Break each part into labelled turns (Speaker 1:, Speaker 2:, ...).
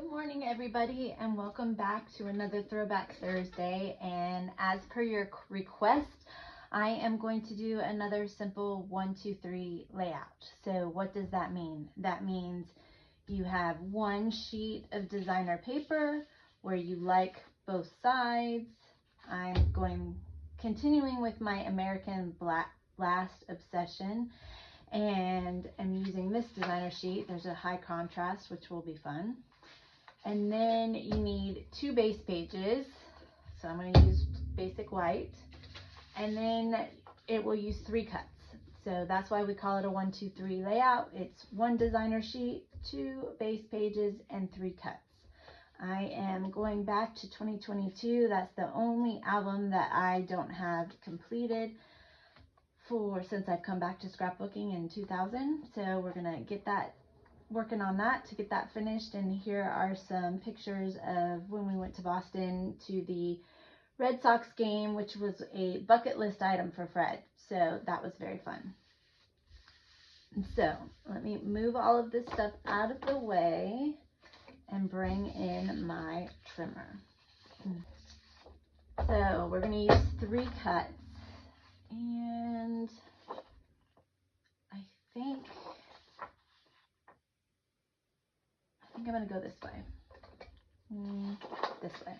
Speaker 1: morning, everybody, and welcome back to another Throwback Thursday. And as per your request, I am going to do another simple 1, 2, 3 layout. So what does that mean? That means you have one sheet of designer paper where you like both sides. I'm continuing with my American Blast obsession, and I'm using this designer sheet. There's a high contrast, which will be fun. And then you need 2 base pages. So I'm going to use basic white. And then it will use 3 cuts. So that's why we call it a 1, 2, 3 layout. It's 1 designer sheet, 2 base pages, and 3 cuts. I am going back to 2022. That's the only album that I don't have completed since I've come back to scrapbooking in 2000. So we're going to get that working on that to get that finished. And here are some pictures of when we went to Boston to the Red Sox game, which was a bucket list item for Fred. So that was very fun. And so let me move all of this stuff out of the way and bring in my trimmer. So we're going to use 3 cuts, and I think I'm going to go this way. This way.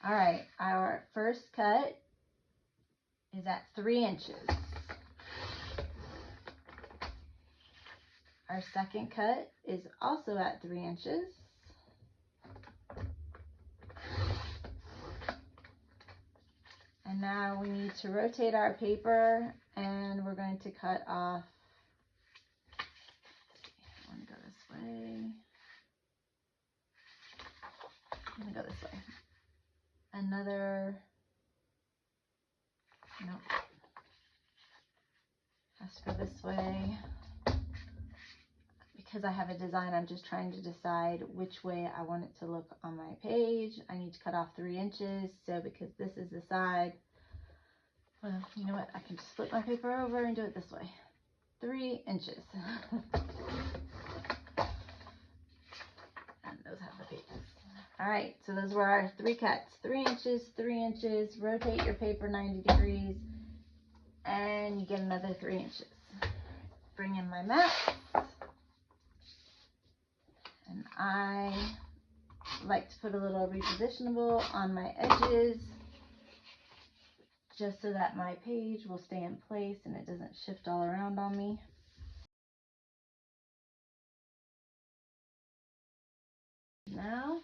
Speaker 1: All right, our first cut is at 3 inches. Our second cut is also at 3 inches. And now we need to rotate our paper, and we're going to cut off. I want to go this way. I'm going to go this way. Nope. Has to go this way. Because I have a design, I'm just trying to decide which way I want it to look on my page. I need to cut off 3 inches. So because this is the side, well, you know what? I can just flip my paper over and do it this way. 3 inches. And those have the pages. All right, so those were our 3 cuts. 3 inches, 3 inches. Rotate your paper 90 degrees, and you get another 3 inches. Bring in my mat. And I like to put a little repositionable on my edges, just so that my page will stay in place and it doesn't shift all around on me. Now,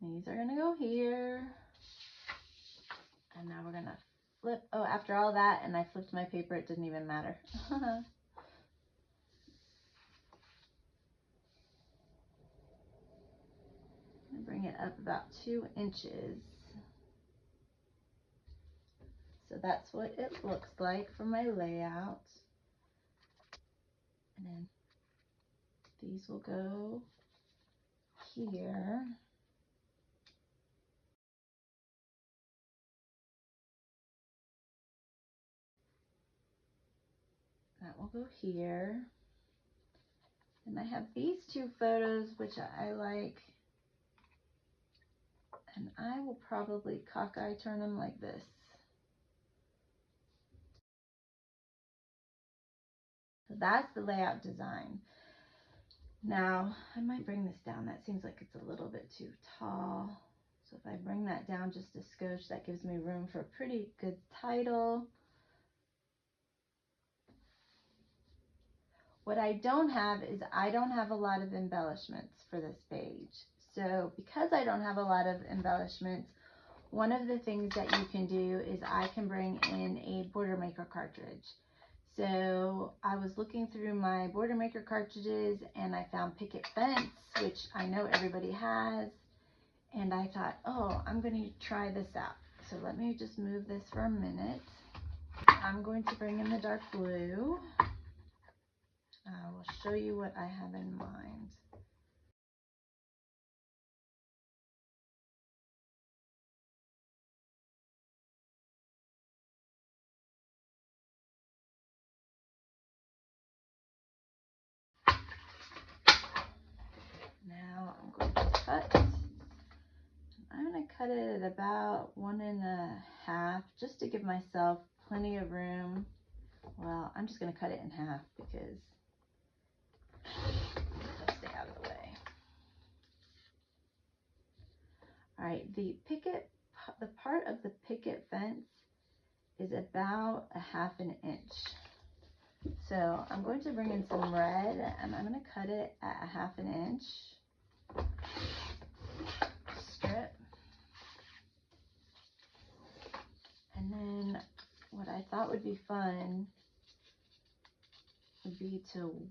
Speaker 1: these are going to go here. And now we're going to flip. Oh, after all that, and I flipped my paper, it didn't even matter. Bring it up about 2 inches. So that's what it looks like for my layout. And then these will go here. That will go here. And I have these 2 photos, which I like. And I will probably cockeye turn them like this. So that's the layout design. Now, I might bring this down. That seems like it's a little bit too tall. So if I bring that down just a skosh, that gives me room for a pretty good title. What I don't have is I don't have a lot of embellishments for this page. So because I don't have a lot of embellishments, one of the things that you can do is I can bring in a border maker cartridge. So I was looking through my border maker cartridges and I found Picket Fence, which I know everybody has. And I thought, oh, I'm going to try this out. So let me just move this for a minute. I'm going to bring in the dark blue. I will show you what I have in mind. cut it at about 1.5 just to give myself plenty of room. Well, I'm just going to cut it in half because I'll stay out of the way. All right, the part of the picket fence is about 1/2 inch. So I'm going to bring in some red and I'm going to cut it at 1/2 inch strip. And then what I thought would be fun would be to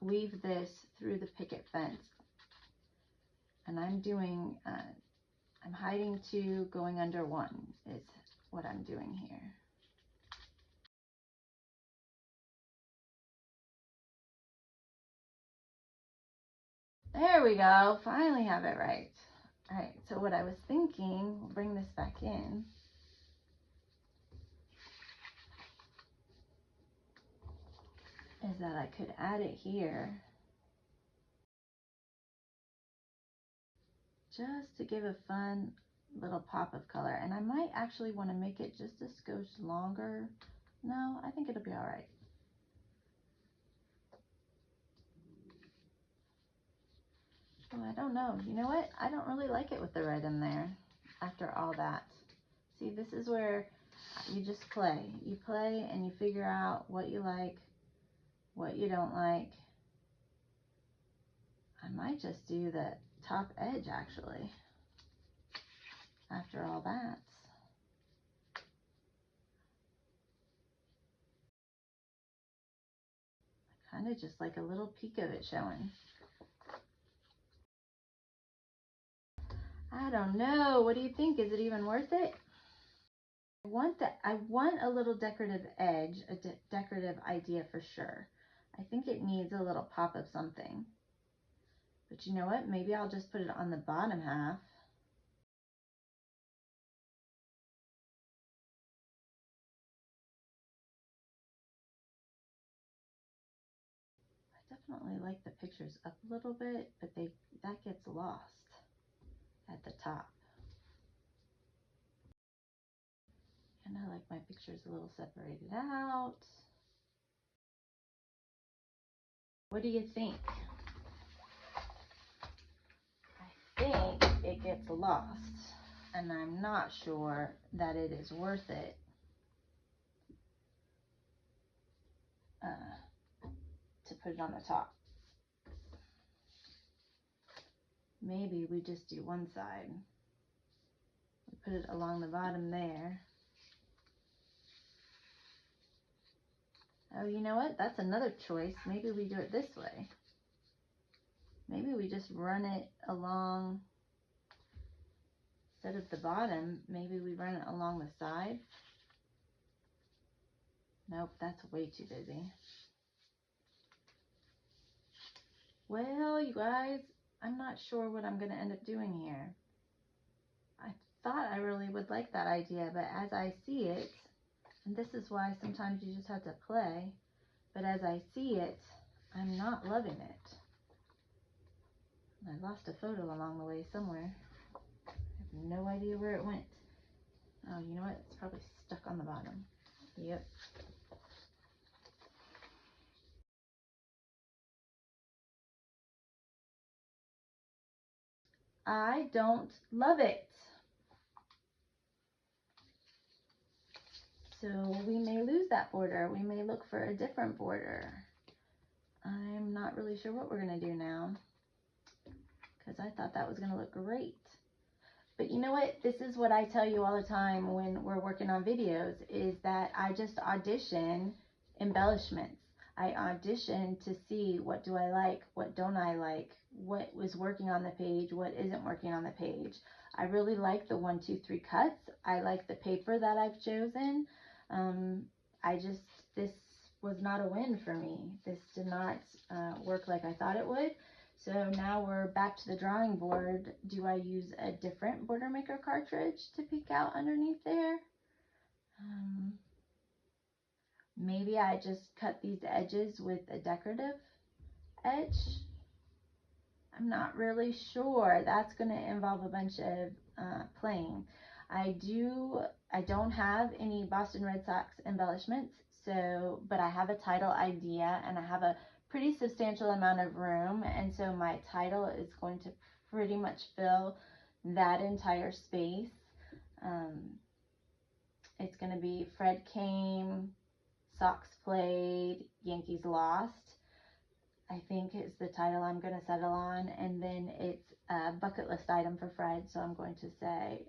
Speaker 1: weave this through the picket fence. And I'm doing, I'm hiding 2, going under 1 is what I'm doing here. There we go, finally have it right. All right, so what I was thinking, we'll bring this back in. Is that I could add it here just to give a fun little pop of color. And I might actually want to make it just a skosh longer. No, I think it'll be all right. Oh, I don't know. You know what? I don't really like it with the red in there after all that. See, this is where you just play. You play and you figure out what you like, what you don't like. I might just do the top edge actually after all that. Kind of just like a little peek of it showing. I don't know. What do you think? Is it even worth it? I want a little decorative edge, a decorative idea for sure. I think it needs a little pop of something. But you know what? Maybe I'll just put it on the bottom half. I definitely like the pictures up a little bit, but that gets lost at the top. And I like my pictures a little separated out. What do you think? I think it gets lost, and I'm not sure that it is worth it to put it on the top. Maybe we just do one side. We put it along the bottom there. Oh, you know what? That's another choice. Maybe we do it this way. Maybe we just run it along, instead of the bottom, maybe we run it along the side. Nope, that's way too busy. Well, you guys, I'm not sure what I'm going to end up doing here. I thought I really would like that idea, but as I see it, and this is why sometimes you just have to play, but as I see it, I'm not loving it. I lost a photo along the way somewhere. I have no idea where it went. Oh, you know what? It's probably stuck on the bottom. Yep. I don't love it. So we may lose that border. We may look for a different border. I'm not really sure what we're going to do now, because I thought that was going to look great. But you know what? This is what I tell you all the time when we're working on videos, is that I just audition embellishments. I audition to see what do I like, what don't I like, what was working on the page, what isn't working on the page. I really like the 1, 2, 3 cuts. I like the paper that I've chosen. This was not a win for me. This did not work like I thought it would. So now we're back to the drawing board. Do I use a different border maker cartridge to peek out underneath there? maybe I just cut these edges with a decorative edge. I'm not really sure. That's going to involve a bunch of playing. I don't have any Boston Red Sox embellishments, but I have a title idea and I have a pretty substantial amount of room, and so my title is going to pretty much fill that entire space. It's going to be Fred came, Sox played, Yankees lost, I think is the title I'm going to settle on. And then it's a bucket list item for Fred, so I'm going to say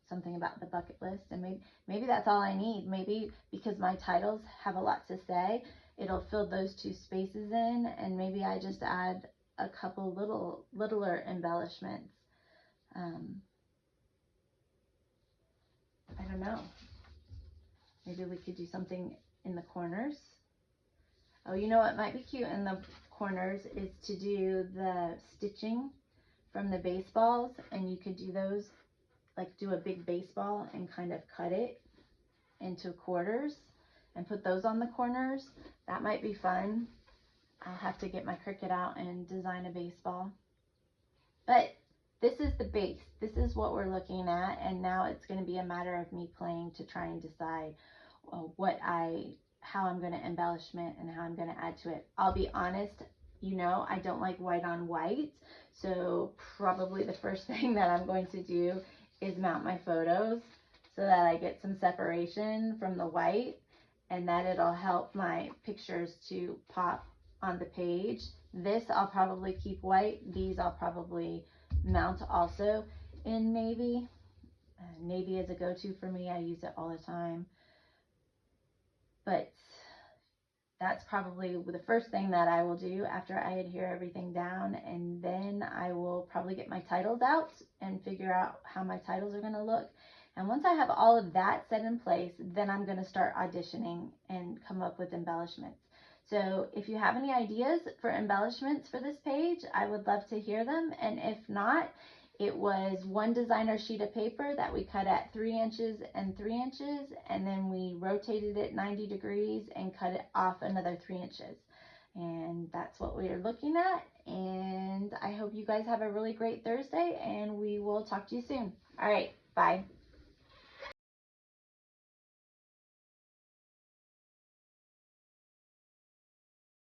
Speaker 1: something about the bucket list, and maybe that's all I need. Maybe because my titles have a lot to say, it'll fill those two spaces in, and maybe I just add a couple littler embellishments. I don't know. Maybe we could do something in the corners. Oh, you know what might be cute in the corners is to do the stitching from the baseballs, and you could do those, like do a big baseball and kind of cut it into quarters and put those on the corners. That might be fun. I'll have to get my Cricut out and design a baseball. But this is the base. This is what we're looking at, and now it's going to be a matter of me playing to try and decide how I'm going to embellishment and how I'm going to add to it. I'll be honest, I don't like white on white, so probably the first thing that I'm going to do is mount my photos so that I get some separation from the white, and that it'll help my pictures to pop on the page. This I'll probably keep white. These I'll probably mount also in navy. Navy is a go-to for me. I use it all the time. But that's probably the first thing that I will do after I adhere everything down, and then I will probably get my titles out and figure out how my titles are going to look. And once I have all of that set in place, then I'm going to start auditioning and come up with embellishments. So if you have any ideas for embellishments for this page, I would love to hear them. And if not, it was one designer sheet of paper that we cut at 3 inches and 3 inches, and then we rotated it 90 degrees and cut it off another 3 inches. And that's what we are looking at. And I hope you guys have a really great Thursday, and we will talk to you soon. All right, bye.